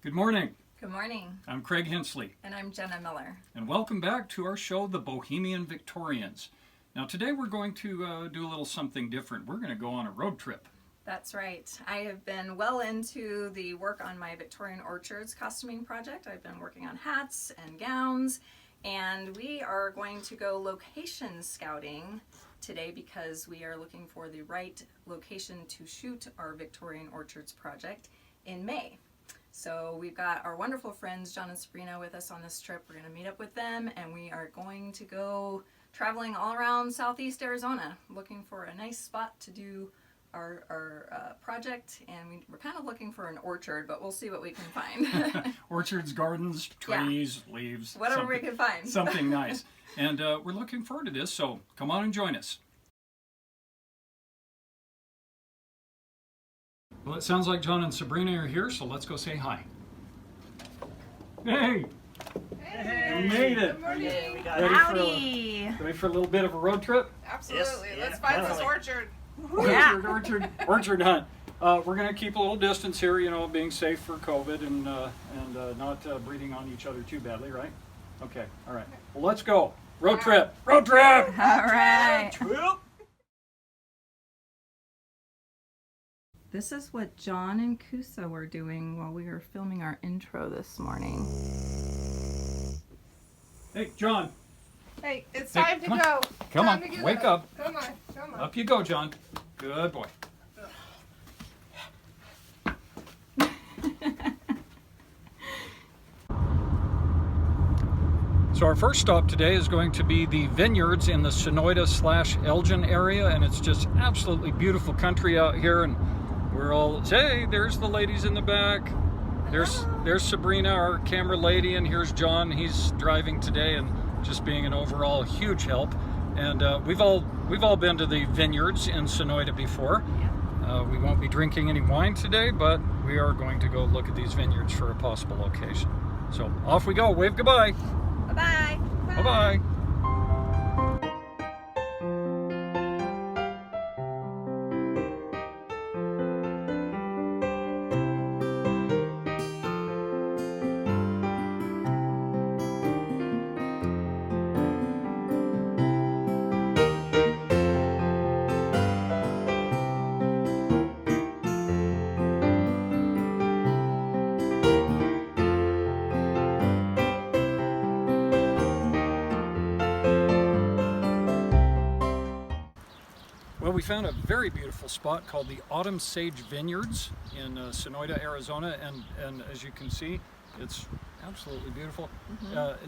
Good morning. Good morning. I'm Craig Hensley. And I'm Jenna Miller. And welcome back to our show, The Bohemian Victorians. Now today we're going to do a little something different. We're going to go on a road trip. That's right. I have been well into the work on my Victorian Orchards costuming project. I've been working on hats and gowns, and we are going to go location scouting today because we are looking for the right location to shoot our Victorian Orchards project in May. So we've got our wonderful friends John and Sabrina with us on this trip. We're going to meet up with them, and we are going to go traveling all around southeast Arizona looking for a nice spot to do our project, and we're kind of looking for an orchard, but we'll see what we can find. Orchards, gardens, trees, leaves. Whatever we can find. Something nice. And we're looking forward to this, so come on and join us. Well, it sounds like John and Sabrina are here, so let's go say hi. Hey! Hey! We made it! Good morning! Ready for a little bit of a road trip? Absolutely. Yes, Let's find this orchard. Orchard hunt. We're going to keep a little distance here, you know, being safe for COVID and not breathing on each other too badly, right? Okay, all right. Well, let's go. Road trip! Road trip! All right. Trip! This is what John and Coosa were doing while we were filming our intro this morning. Hey, John. Hey, it's Hey, time to come go. Come Time on, to get wake up. Come on, come on. Up you go, John. Good boy. So our first stop today is going to be the Vineyards in the Sonoyta/Elgin area, and it's just absolutely beautiful country out here. And we're all, hey, there's the ladies in the back. There's Sabrina, our camera lady, and here's John. He's driving today and just being an overall huge help. And we've all been to the Vineyards in Sonoyta before. We won't be drinking any wine today, but we are going to go look at these vineyards for a possible location. So off we go. Wave goodbye. Bye-bye. Bye-bye. Well, we found a very beautiful spot called the Autumn Sage Vineyards in Sonoyta, Arizona, and as you can see, it's absolutely beautiful.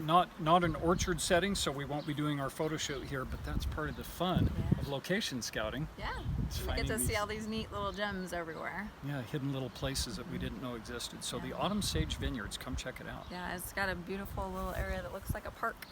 Not an orchard setting, so we won't be doing our photo shoot here, but that's part of the fun of location scouting. Yeah, It's we get to finding see all these neat little gems everywhere. Yeah, hidden little places that we didn't know existed. So the Autumn Sage Vineyards, come check it out. Yeah, it's got a beautiful little area that looks like a park.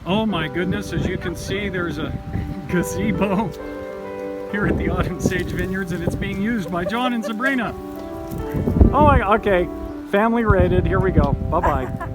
Oh my goodness, as you can see, there's a gazebo here at the Autumn Sage Vineyards, and it's being used by John and Sabrina. Oh, okay, family rated, here we go, bye-bye.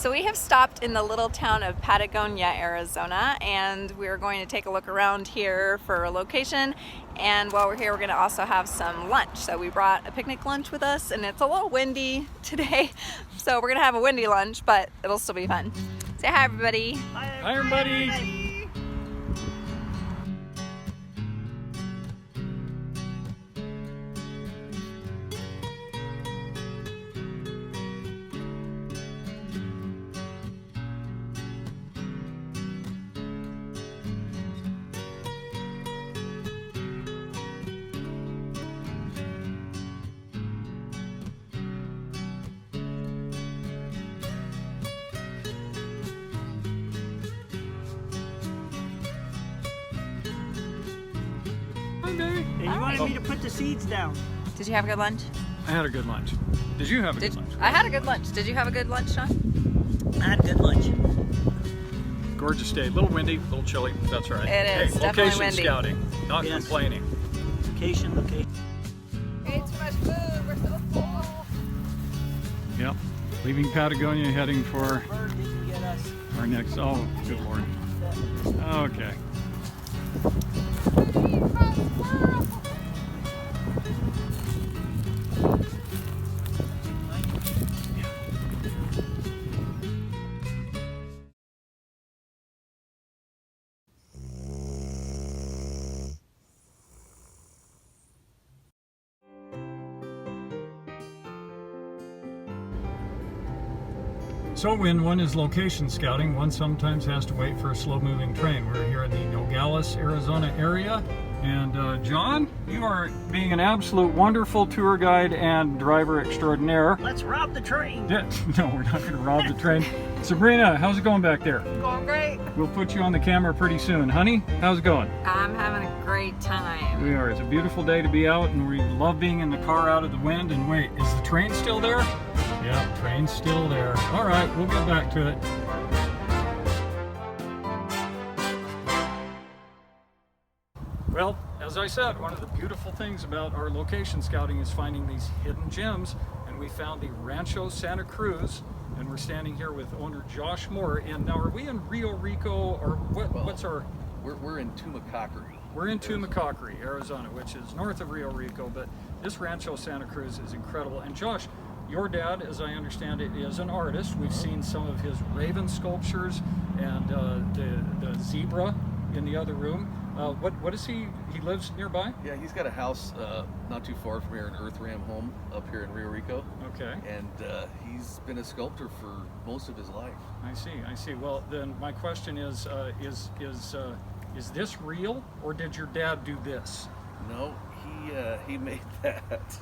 So we have stopped in the little town of Patagonia, Arizona, and we're going to take a look around here for a location. And while we're here, we're going to also have some lunch. So we brought a picnic lunch with us, and it's a little windy today. So we're going to have a windy lunch, but it'll still be fun. Say hi, everybody. Hi, everybody. And you wanted me to put the seeds down. Did you have a good lunch? I had a good lunch. Did you have a good lunch? I had a good lunch. Did you have a good lunch, John? I had good lunch. Gorgeous day. A little windy, a little chilly. That's right. It is, Hey, definitely location windy. scouting. Not Yes. complaining. Location. Ate too much food. We're so full. Yep. Leaving Patagonia, heading for Bird didn't get us. our next. Oh, good lord. Okay. So when one is location scouting, one sometimes has to wait for a slow-moving train. We're here in the Nogales, Arizona area. And John, you are being an absolute wonderful tour guide and driver extraordinaire. Let's rob the train. No, we're not going to rob the train. Sabrina, how's it going back there? Going great. We'll put you on the camera pretty soon. Honey, how's it going? I'm having a great time. We are. It's a beautiful day to be out, and we love being in the car out of the wind. And wait, is the train still there? Yeah, train's still there. All right, we'll get back to it. Well, as I said, one of the beautiful things about our location scouting is finding these hidden gems, and we found the Rancho Santa Cruz, and we're standing here with owner Josh Moore. And now, are we in Rio Rico, or what? Well, What's our? We're in Tumacacori. We're in Tumacacori, Arizona, which is north of Rio Rico, but this Rancho Santa Cruz is incredible. And Josh, your dad, as I understand it, is an artist. We've seen some of his raven sculptures and the zebra in the other room. What is he lives nearby? Yeah, he's got a house not too far from here, an earth ram home up here in Rio Rico. Okay. And he's been a sculptor for most of his life. I see. Well, then my question is this real, or did your dad do this? No, he made that.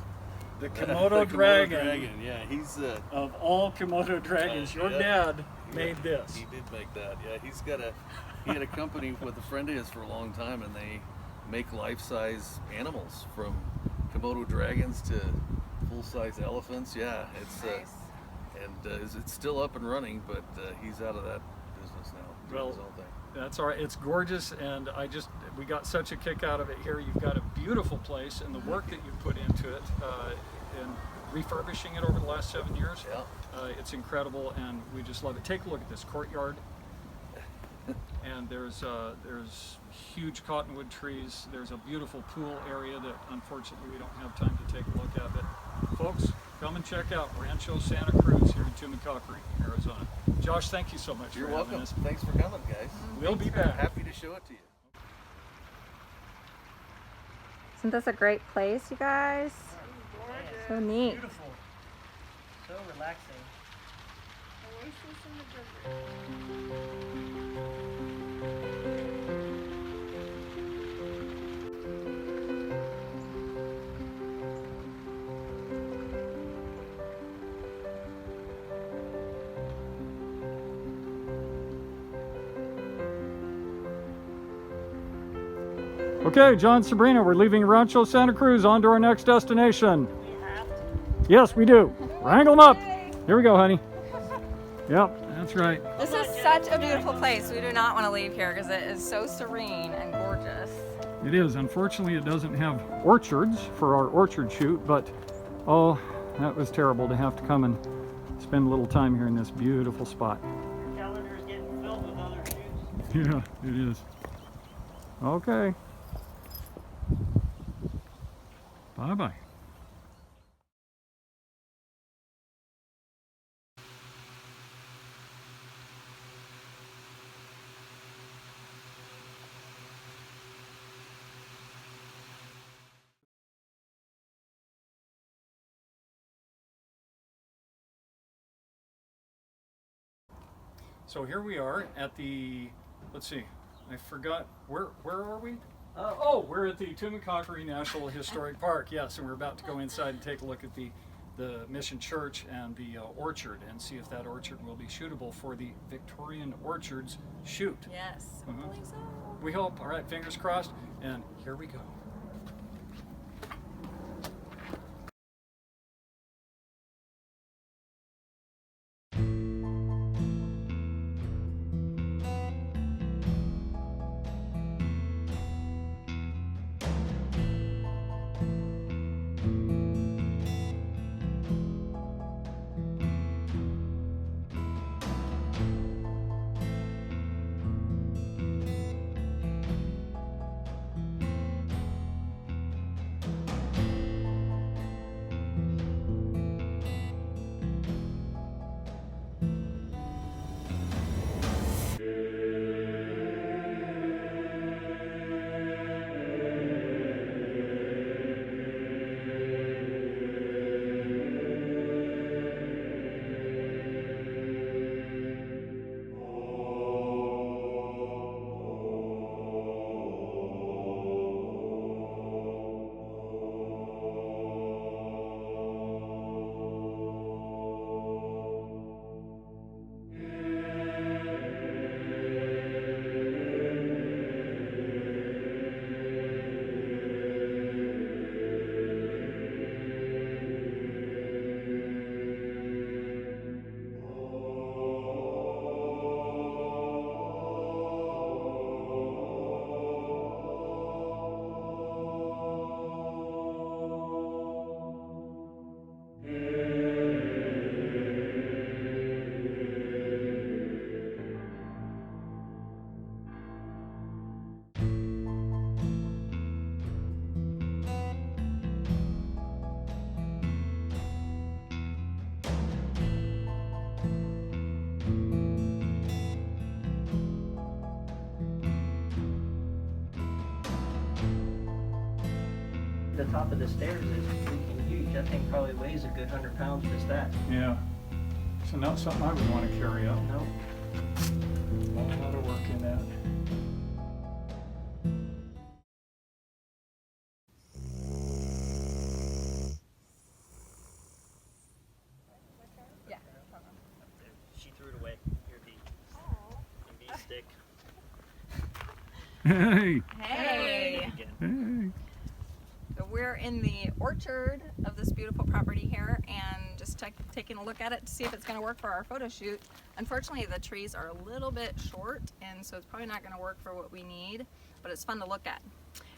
The Komodo dragon. Yeah, he's Of all Komodo dragons, your dad made this. He did make that. Yeah, he had a company with a friend of his for a long time, and they make life-size animals from Komodo dragons to full-size elephants. Yeah, it's Nice. it's still up and running, but he's out of that business now. Doing his own thing. That's all right. It's gorgeous, and we got such a kick out of it here. You've got a beautiful place, and the work that you've put into it, and refurbishing it over the last 7 years. Yeah. It's incredible, and we just love it. Take a look at this courtyard, and there's huge cottonwood trees. There's a beautiful pool area that unfortunately we don't have time to take a look at. But folks, come and check out Rancho Santa Cruz here in Tumacacori, Arizona. Josh, thank you so much. You're for having welcome. us. Thanks for coming, guys. We'll be back. Happy to show it to you. Isn't this a great place, you guys? So neat. Beautiful. So relaxing. Okay, John, Sabrina, we're leaving Rancho Santa Cruz on to our next destination. Yes, we do. Wrangle them up. Here we go, honey. Yep, that's right. This is such a beautiful place. We do not want to leave here because it is so serene and gorgeous. It is. Unfortunately, it doesn't have orchards for our orchard shoot, but oh, that was terrible to have to come and spend a little time here in this beautiful spot. Your calendar is getting filled with other shoots. Yeah, it is. Okay. Bye-bye. So here we are at the, let's see, I forgot, where are we? Oh, we're at the Tumacacori National Historic Park, yes, and we're about to go inside and take a look at the Mission Church and the orchard and see if that orchard will be shootable for the Victorian Orchards shoot. Yes, Mhm. hopefully so. We hope. All right, fingers crossed, and here we go. The top of the stairs is freaking huge. That thing probably weighs a good 100 pounds, just that. Yeah. So not something I would want to carry up. Nope. A lot of work in that. Yeah. She threw it away. Here, bee stick. Hey! Hey! Again. Hey! So we're in the orchard of this beautiful property here and just taking a look at it to see if it's going to work for our photo shoot. Unfortunately, the trees are a little bit short and so it's probably not going to work for what we need, but it's fun to look at.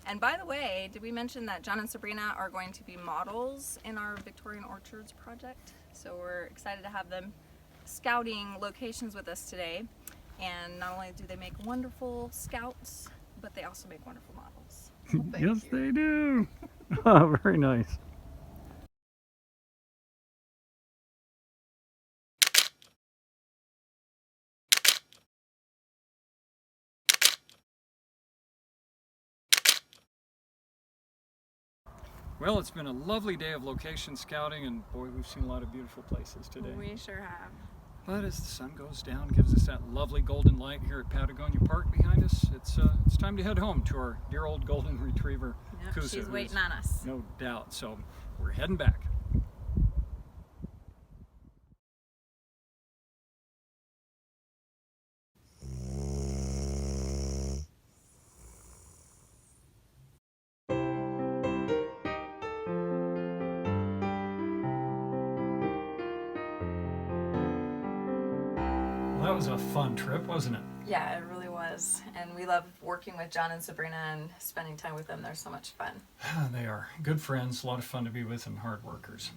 And by the way, did we mention that John and Sabrina are going to be models in our Victorian Orchards project? So we're excited to have them scouting locations with us today. And not only do they make wonderful scouts, but they also make wonderful models. Yes, they do. Oh, very nice. Well, it's been a lovely day of location scouting, and boy, we've seen a lot of beautiful places today. We sure have. But as the sun goes down, gives us that lovely golden light here at Patagonia Park behind us, it's time to head home to our dear old Golden Retriever Yep, Coosa. she's who's waiting on us. no doubt. So we're heading back. Well, that was a fun trip, wasn't it? Yeah, it really was. And we love working with John and Sabrina and spending time with them. They're so much fun. They are good friends, a lot of fun to be with, and hard workers.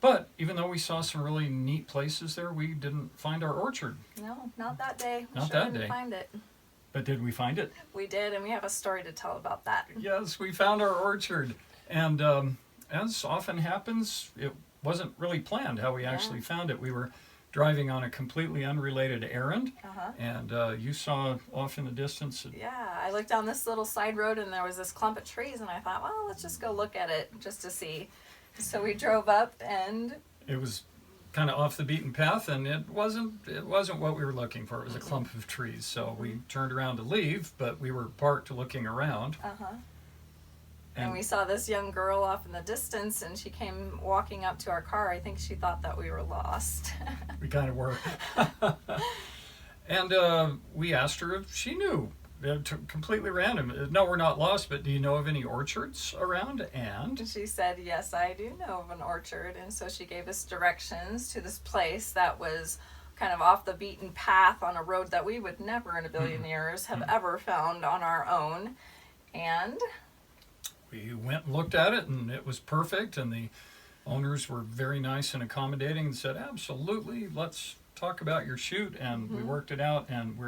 But even though we saw some really neat places there, we didn't find our orchard. No, not that day. We Not sure that didn't day. find it. But did we find it? We did, and we have a story to tell about that. Yes, we found our orchard. And as often happens, it wasn't really planned how we actually found it. We were driving on a completely unrelated errand, and you saw off in the distance. Yeah, I looked down this little side road, and there was this clump of trees, and I thought, well, let's just go look at it just to see. So we drove up, and It was kind of off the beaten path, and it wasn't what we were looking for. It was a clump of trees. So we turned around to leave, but we were parked looking around. and we saw this young girl off in the distance, and she came walking up to our car. I think she thought that we were lost. We kind of were. And we asked her if she knew. Completely random. No, we're not lost, but do you know of any orchards around? And She said, yes, I do know of an orchard. And so she gave us directions to this place that was kind of off the beaten path on a road that we would never in a billion years have ever found on our own. And we went and looked at it, and it was perfect, and the owners were very nice and accommodating and said, absolutely, let's talk about your shoot, and we worked it out, and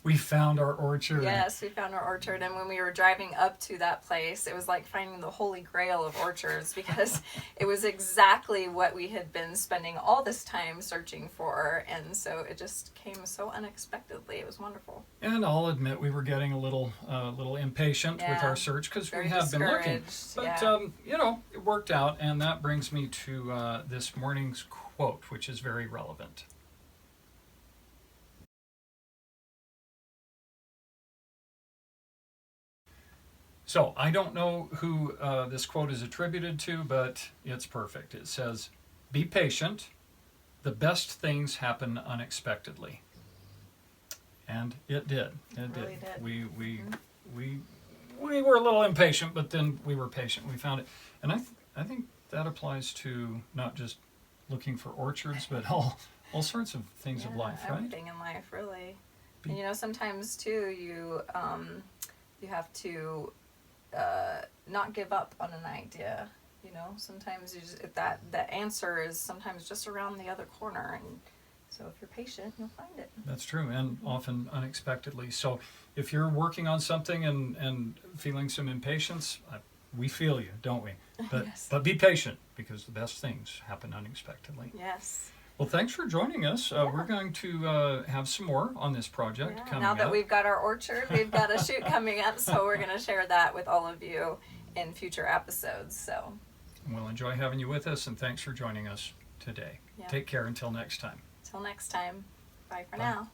we found our orchard. yes, we found our orchard. And when we were driving up to that place, it was like finding the holy grail of orchards, because it was exactly what we had been spending all this time searching for. And so it just came so unexpectedly. It was wonderful. And I'll admit we were getting a little impatient with Yeah. our search, because we Very had been looking. discouraged, But yeah. it worked out, and that brings me to this morning's quote, which is very relevant. So I don't know who this quote is attributed to, but it's perfect. It says, "Be patient. The best things happen unexpectedly." And it did. It really did. did. We were a little impatient, but then we were patient. We found it, and I think that applies to not just looking for orchards, but all sorts of things of life, right? Everything in life, really. And sometimes too, you have to not give up on an idea. Sometimes the answer is sometimes just around the other corner, and so if you're patient, you'll find it. That's true, and often unexpectedly. So if you're working on something and feeling some impatience, we feel you, don't we? But Yes. but be patient, because the best things happen unexpectedly. Yes. Well, thanks for joining us. We're going to have some more on this project coming Now that up. we've got our orchard, we've got a shoot coming up, so we're going to share that with all of you in future episodes. So We'll enjoy having you with us, and thanks for joining us today. Yeah. Take care until next time. till next time, bye for Bye. now.